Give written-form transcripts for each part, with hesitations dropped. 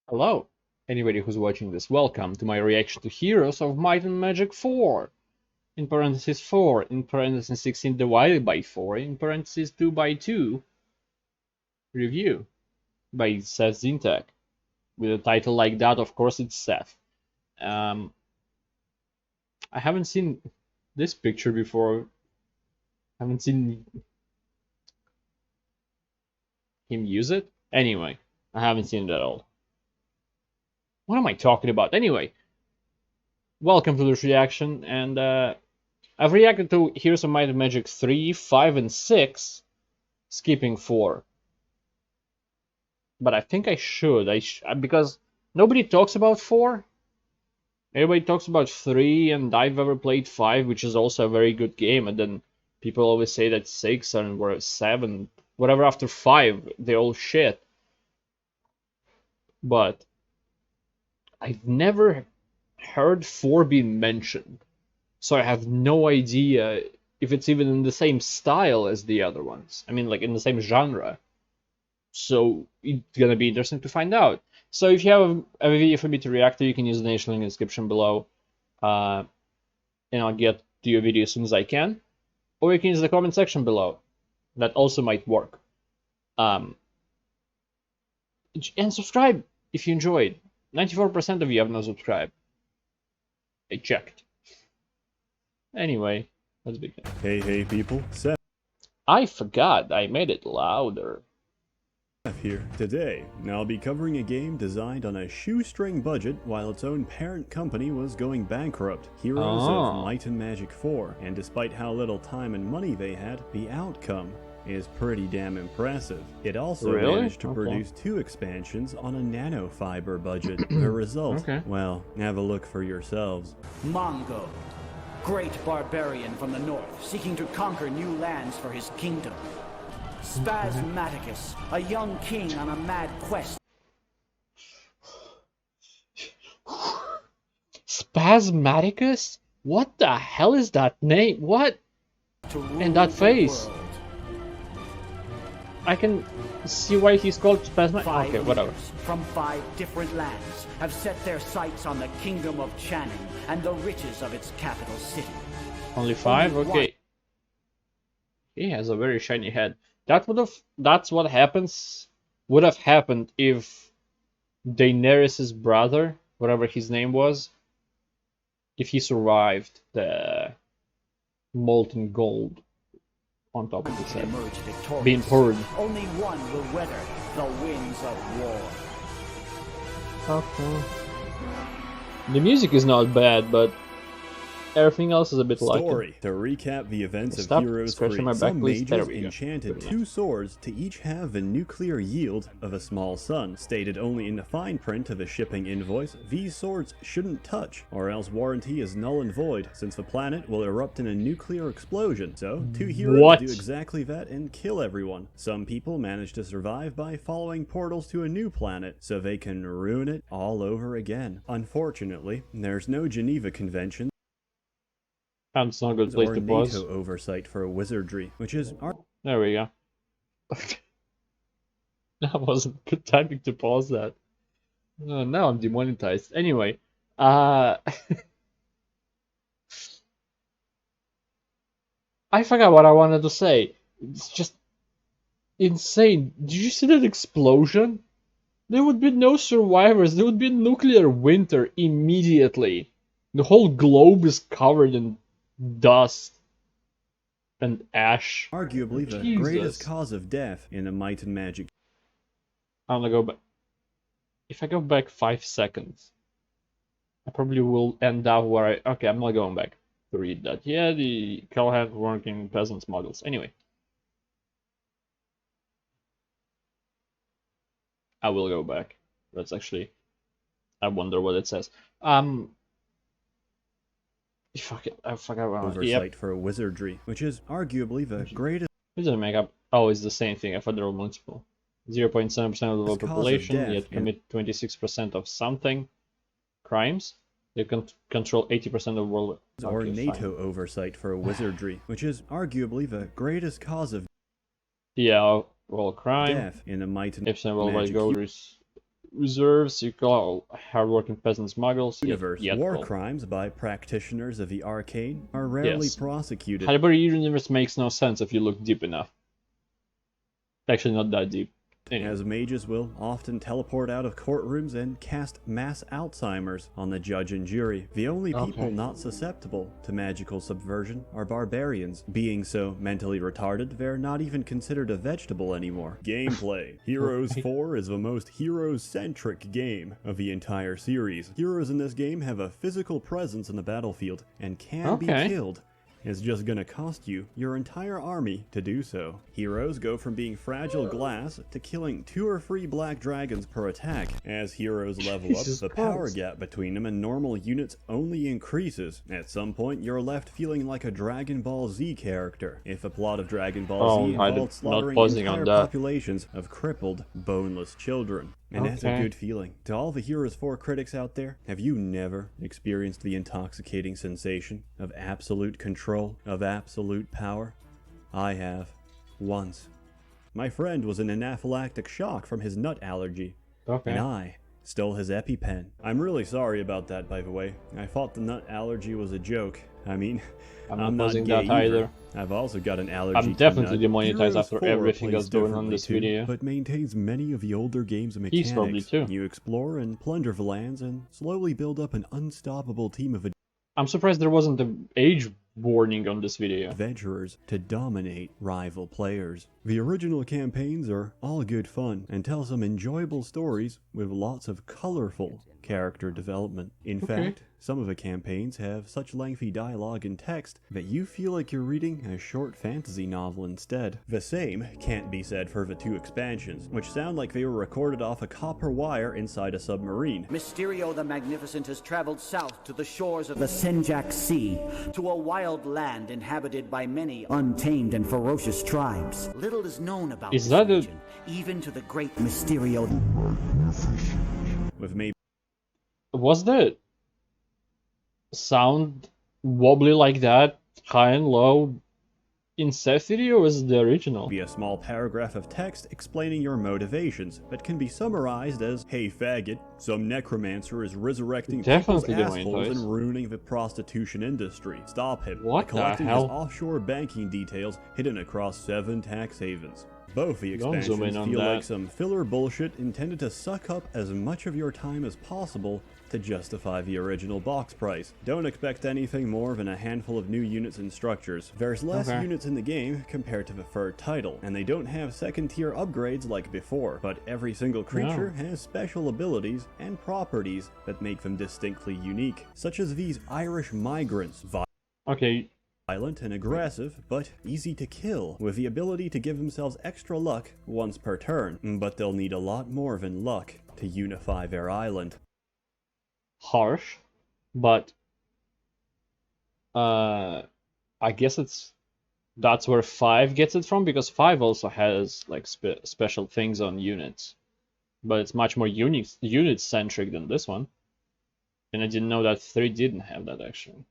Hello, anybody who's watching this, welcome to my reaction to Heroes of Might and Magic 4, in parentheses 4, in parentheses 16 divided by 4, in parentheses 2 by 2, review by Seth Zintek. With a title like that, of course it's Seth. I haven't seen this picture before, haven't seen him use it. Anyway, I haven't seen it at all. What am I talking about? Anyway, welcome to this reaction, and I've reacted to Heroes of Might and Magic 3, 5, and 6, skipping 4. But I think I should, because nobody talks about 4. Everybody talks about 3, and I've ever played 5, which is also a very good game, and then people always say that 6 and 7, whatever after 5, they're all shit. But I've never heard 4 being mentioned, so I have no idea if it's even in the same style as the other ones. I mean, like in the same genre. So it's gonna be interesting to find out. So if you have a video for me to react to, you can use the nation link in the description below, and I'll get to your video as soon as I can. Or you can use the comment section below. That also might work. And subscribe if you enjoyed. 94% of you have not subscribed. I checked. Anyway, let's begin. Hey people, Seth I forgot I made it louder. here. Today, I'll be covering a game designed on a shoestring budget while its own parent company was going bankrupt, Heroes of Might and Magic 4, and despite how little time and money they had, the outcome is pretty damn impressive. It also managed to produce 2 expansions on a nanofiber budget. The result, well, have a look for yourselves. Mongo, great barbarian from the north, seeking to conquer new lands for his kingdom. Spasmaticus, a young king on a mad quest. Spasmaticus? What the hell is that name? What? And that face. I can see why he's called Spasmaticus. Okay, whatever. From 5 different lands have set their sights on the kingdom of Channing and the riches of its capital city. Only 5? Okay. He has a very shiny head. That's what would have happened if Daenerys' brother, whatever his name was, if he survived the molten gold on top of his head, being poured. Only one will weather the winds of war. Okay. The music is not bad, but everything else is a bit Story. lucky. To recap the events of Heroes 3, some mages enchanted 2 swords to each have a nuclear yield of a small sun. Stated only in the fine print of a shipping invoice, these swords shouldn't touch, or else warranty is null and void, since the planet will erupt in a nuclear explosion. So, 2 heroes do exactly that and kill everyone. Some people manage to survive by following portals to a new planet, so they can ruin it all over again. Unfortunately, there's no Geneva Convention. That's not a good place to pause. NATO oversight for wizardry, which is there we go. That wasn't good timing to pause that. Now I'm demonetized. Anyway, I forgot what I wanted to say. It's just insane. Did you see that explosion? There would be no survivors. There would be nuclear winter immediately. The whole globe is covered in dust and ash. Arguably the greatest cause of death in a Might and Magic. I'm gonna go back. If I go back 5 seconds, I probably will end up where I. Okay, I'm not going back to read that. Yeah, the Callahan working peasants models. Anyway, I will go back. That's actually. I wonder what it says. I forgot about oversight for wizardry, which is arguably the greatest. Wizard makeup. Oh, it's the same thing. I thought there were multiple. 0.7% of the world population, yet commit 26% of something crimes. They can control 80% of world. Or NATO oversight for wizardry, which is arguably the greatest cause of well, crime. Death in a Might and Magic. Worldwide gold reserves, you call hardworking peasants muggles. Universe. Yet, War crimes by practitioners of the arcane are rarely prosecuted. However, universe makes no sense if you look deep enough. Actually, not that deep. Anyway. As mages will often teleport out of courtrooms and cast mass Alzheimer's on the judge and jury. The only people not susceptible to magical subversion are barbarians. Being so mentally retarded, they're not even considered a vegetable anymore. Gameplay. Heroes 4 is the most heroes-centric game of the entire series. Heroes in this game have a physical presence in the battlefield and can be killed. It's just gonna cost you your entire army to do so. Heroes go from being fragile glass to killing 2 or 3 black dragons per attack. As heroes level up, the power gap between them and normal units only increases. At some point, you're left feeling like a Dragon Ball Z character. If a plot of Dragon Ball Z involved slaughtering entire populations of crippled, boneless children. And that's a good feeling. To all the Heroes 4 critics out there, have you never experienced the intoxicating sensation of absolute control, of absolute power? I have. Once. My friend was in anaphylactic shock from his nut allergy. And I stole his EpiPen. I'm really sorry about that, by the way. I thought the nut allergy was a joke. I mean, I'm not gay that either. I've also got an allergy I'm definitely to demonetized after everything that's going on in this video. But maintains many of the older game's mechanics. He's probably too. You explore and plunder the lands and slowly build up an unstoppable team of I'm surprised there wasn't an age warning on this video. adventurers to dominate rival players. The original campaigns are all good fun and tell some enjoyable stories with lots of colorful character development. In fact, some of the campaigns have such lengthy dialogue and text that you feel like you're reading a short fantasy novel instead. The same can't be said for the 2 expansions, which sound like they were recorded off a copper wire inside a submarine. Mysterio the Magnificent has traveled south to the shores of the Senjak Sea, to a wild land inhabited by many untamed and ferocious tribes. Little is known about this region, even to the great Mysterio. With maybe Was the sound wobbly like that, high and low, in Seth video, or is it the original? Be a small paragraph of text explaining your motivations, but can be summarized as, "Hey faggot, some necromancer is resurrecting people's assholes and ruining the prostitution industry. Stop him by collecting his offshore banking details hidden across 7 tax havens." Both the expansions feel like some filler bullshit intended to suck up as much of your time as possible to justify the original box price. Don't expect anything more than a handful of new units and structures. There's less units in the game compared to the third title, and they don't have second-tier upgrades like before, but every single creature has special abilities and properties that make them distinctly unique, such as these Irish migrants. Violent and aggressive, but easy to kill, with the ability to give themselves extra luck once per turn. But they'll need a lot more than luck to unify their island. Harsh, but I guess that's where 5 gets it from, because 5 also has like special things on units, but it's much more unit centric than this one, and I didn't know that 3 didn't have that actually.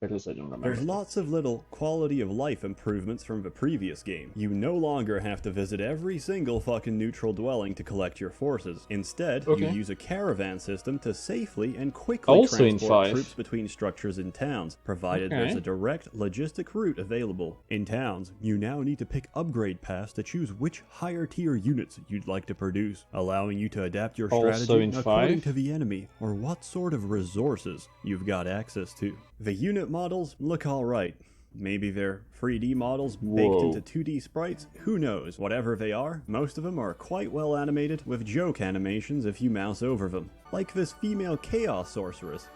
At least I don't remember. There's lots of little quality of life improvements from the previous game. You no longer have to visit every single fucking neutral dwelling to collect your forces. Instead, you use a caravan system to safely and quickly transport troops between structures in towns, provided there's a direct logistic route available. In towns, you now need to pick upgrade paths to choose which higher tier units you'd like to produce, allowing you to adapt your strategy according to the enemy or what sort of resources you've got access to. The unit models look alright. Maybe they're 3D models baked into 2D sprites, who knows. Whatever they are, most of them are quite well animated with joke animations if you mouse over them. Like this female chaos sorceress,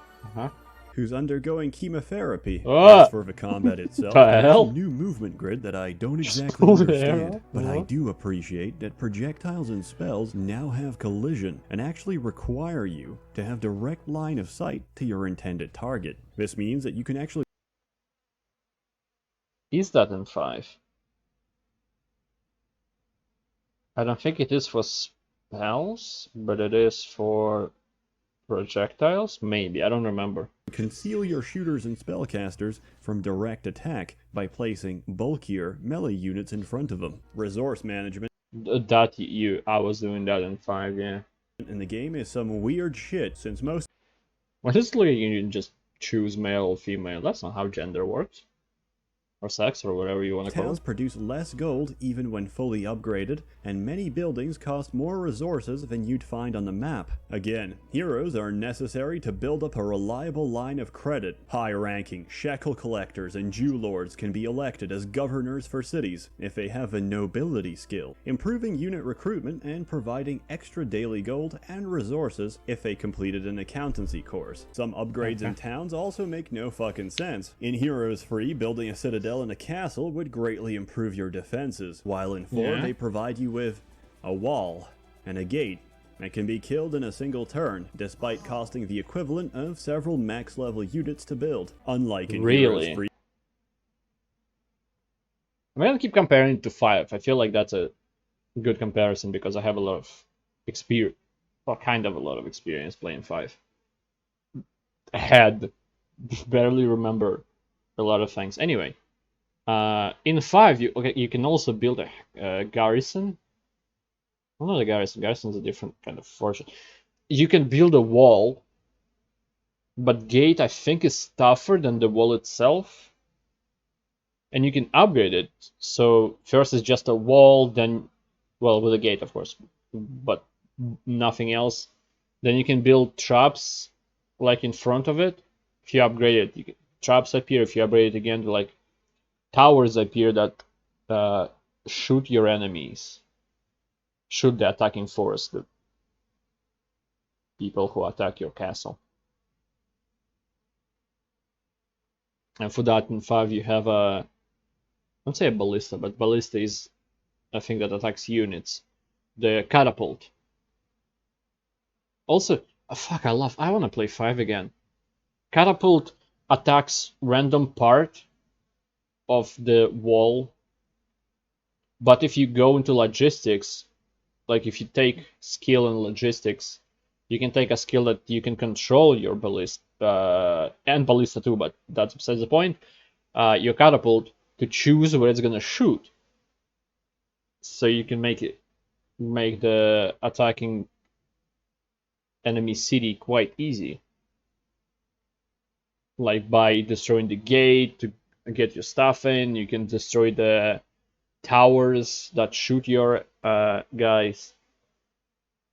who's undergoing chemotherapy. As for the combat itself, there's a new movement grid that I don't exactly understand, but I do appreciate that projectiles and spells now have collision and actually require you to have direct line of sight to your intended target. This means that you can actually... Is that in 5? I don't think it is for spells, but it is for projectiles? Maybe, I don't remember. Conceal your shooters and spellcasters from direct attack by placing bulkier melee units in front of them. Resource management. I was doing that in 5, yeah. in the game is some weird shit, since most... Well, it's like you can just choose male or female. That's not how gender works. Or sex, or whatever you want to call it. Towns produce less gold even when fully upgraded, and many buildings cost more resources than you'd find on the map. Again, heroes are necessary to build up a reliable line of credit. High-ranking shekel collectors and Jew lords can be elected as governors for cities if they have a nobility skill, improving unit recruitment and providing extra daily gold and resources if they completed an accountancy course. Some upgrades in towns also make no fucking sense. In Heroes 3, building a citadel in a castle would greatly improve your defenses, while in 4 they provide you with a wall and a gate that can be killed in a single turn, despite costing the equivalent of several max level units to build, unlike in Heroes 3. I'm gonna keep comparing it to 5. I feel like that's a good comparison because I have a lot of experience, well, kind of a lot of experience playing 5. I had barely remember a lot of things. Anyway. In 5, you can also build a garrison. Well, not a garrison. Garrison's a different kind of fortress. You can build a wall, but gate I think is tougher than the wall itself, and you can upgrade it. So first is just a wall, then, well, with a gate of course, but nothing else. Then you can build traps like in front of it. If you upgrade it, traps appear. If you upgrade it again, like towers appear that shoot your enemies, shoot the attacking force, the people who attack your castle. And for that in 5 you have a, I won't say a ballista, but ballista is a thing that attacks units. The catapult. Also, I want to play 5 again. Catapult attacks random part of the wall, but if you go into logistics, like if you take skill in logistics, you can take a skill that you can control your ballista and ballista too, but that's besides the point. Your catapult to choose where it's gonna shoot, so you can make the attacking enemy city quite easy, like by destroying the gate to get your stuff in. You can destroy the towers that shoot your guys.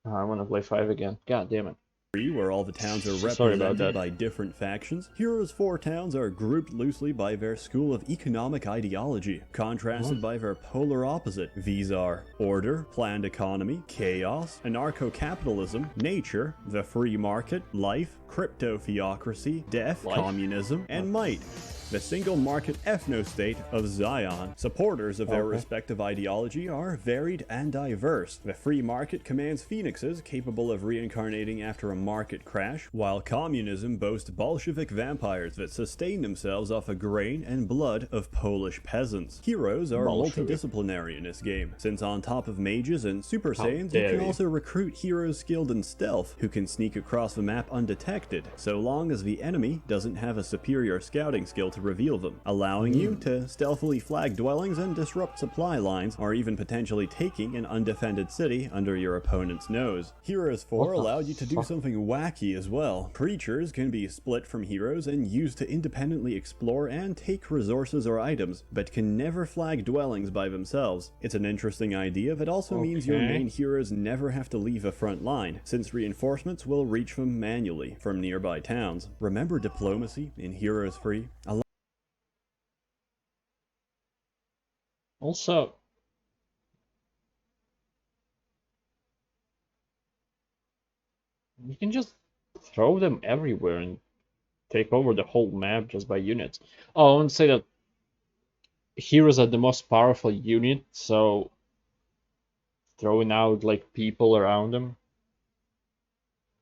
I want to play 5 again. God damn it. Where all the towns are represented by different factions, Heroes 4 towns are grouped loosely by their school of economic ideology, contrasted by their polar opposite. These are order, planned economy, chaos, anarcho-capitalism, nature, the free market, life, crypto-theocracy, death, communism, and might. The single market ethno-state of Zion. Supporters of their respective ideology are varied and diverse. The free market commands phoenixes capable of reincarnating after a market crash, while communism boasts Bolshevik vampires that sustain themselves off the grain and blood of Polish peasants. Heroes are multidisciplinary in this game, since on top of mages and Super Saiyans, you can also recruit heroes skilled in stealth, who can sneak across the map undetected, so long as the enemy doesn't have a superior scouting skill to reveal them, allowing you to stealthily flag dwellings and disrupt supply lines, or even potentially taking an undefended city under your opponent's nose. Heroes 4 allowed you to do something wacky as well. Creatures can be split from heroes and used to independently explore and take resources or items, but can never flag dwellings by themselves. It's an interesting idea that also means your main heroes never have to leave a front line, since reinforcements will reach them manually from nearby towns. Remember diplomacy in Heroes 3? Also, you can just throw them everywhere and take over the whole map just by units. Oh, I want to say that heroes are the most powerful unit, so throwing out like people around them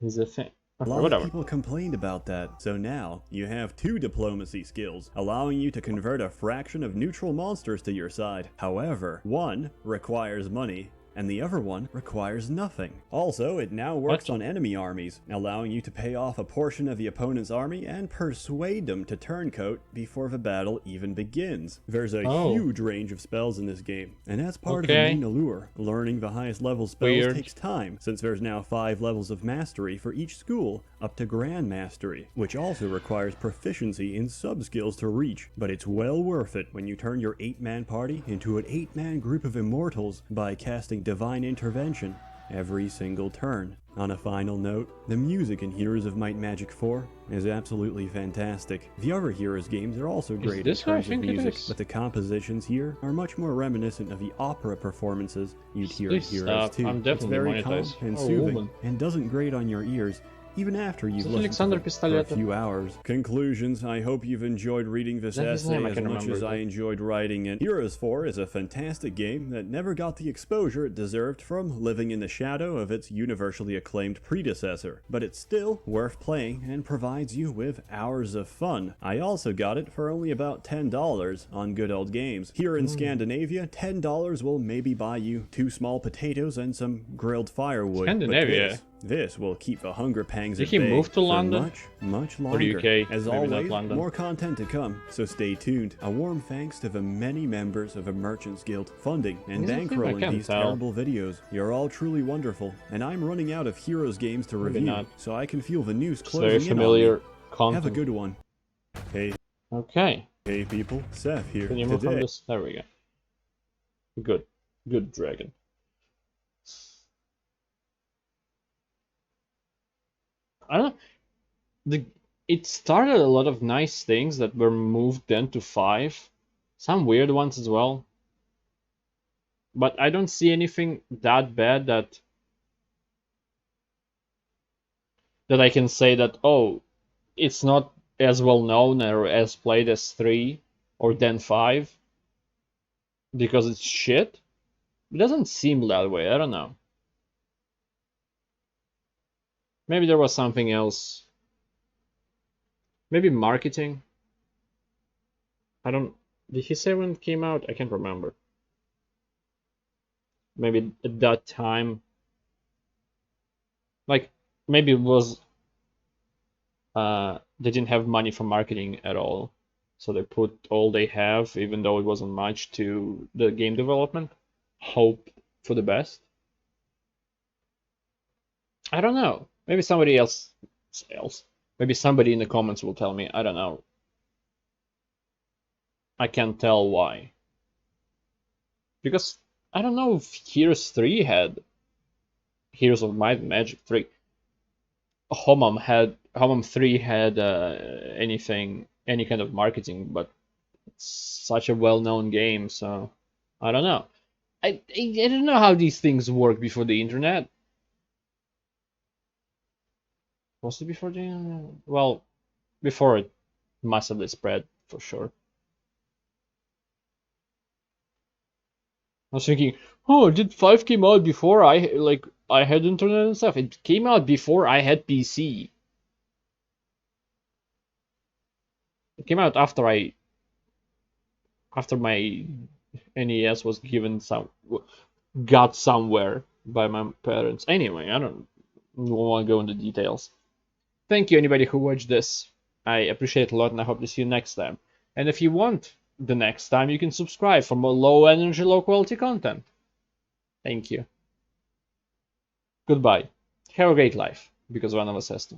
is a thing. A lot of people complained about that, so now you have 2 diplomacy skills, allowing you to convert a fraction of neutral monsters to your side. However, one requires money, and the other one requires nothing. Also, it now works on enemy armies, allowing you to pay off a portion of the opponent's army and persuade them to turncoat before the battle even begins. There's a huge range of spells in this game, and that's part of the main allure. Learning the highest level spells takes time, since there's now 5 levels of mastery for each school, up to Grand Mastery, which also requires proficiency in sub-skills to reach, but it's well worth it when you turn your 8-man party into an 8-man group of immortals by casting Divine Intervention every single turn. On a final note, the music in Heroes of Might and Magic 4 is absolutely fantastic. The other Heroes games are also great in terms of music, but the compositions here are much more reminiscent of the opera performances you'd hear in Heroes 2. It's very calm and soothing, and doesn't grate on your ears, even after you've listened to it for a few hours. Conclusions: I hope you've enjoyed reading this essay as much as I enjoyed writing it. Heroes 4 is a fantastic game that never got the exposure it deserved from living in the shadow of its universally acclaimed predecessor, but it's still worth playing and provides you with hours of fun. I also got it for only about $10 on Good Old Games. Here in Scandinavia, $10 will maybe buy you 2 small potatoes and some grilled firewood. Scandinavia? This will keep the hunger pangs at bay. Did he move to London? Much longer. Or the UK? As always, more content to come, so stay tuned. A warm thanks to the many members of the Merchants Guild funding and bankrolling these terrible videos. You're all truly wonderful, and I'm running out of Heroes games to review, so I can feel the news closing very familiar in on me. Content. Have a good one. Hey. Okay. Hey people, Seth here. Can you move on this? There we go. Good. Good dragon. I don't know. It started a lot of nice things that were moved then to 5. Some weird ones as well. But I don't see anything that bad that I can say that, oh, it's not as well known or as played as 3 or then 5 because it's shit. It doesn't seem that way. I don't know. Maybe there was something else. Maybe marketing. Did he say when it came out? I can't remember. Maybe at that time. Like, maybe it was they didn't have money for marketing at all. So they put all they have, even though it wasn't much, to the game development. Hope for the best. I don't know. Maybe somebody else. Maybe somebody in the comments will tell me. I don't know. I can't tell why. Because I don't know if Heroes 3 had Heroes of Might and Magic 3. Homam 3 had any kind of marketing, but it's such a well-known game, so I don't know. I don't know how these things work before the internet. Was it before the internet? Well, before it massively spread, for sure. I was thinking, oh, did 5 came out before I had internet and stuff? It came out before I had PC. It came out after my NES was got somewhere by my parents. Anyway, I don't want to go into details. Thank you, anybody who watched this. I appreciate it a lot, and I hope to see you next time. And if you want the next time, you can subscribe for more low-energy, low-quality content. Thank you. Goodbye. Have a great life, because one of us has to.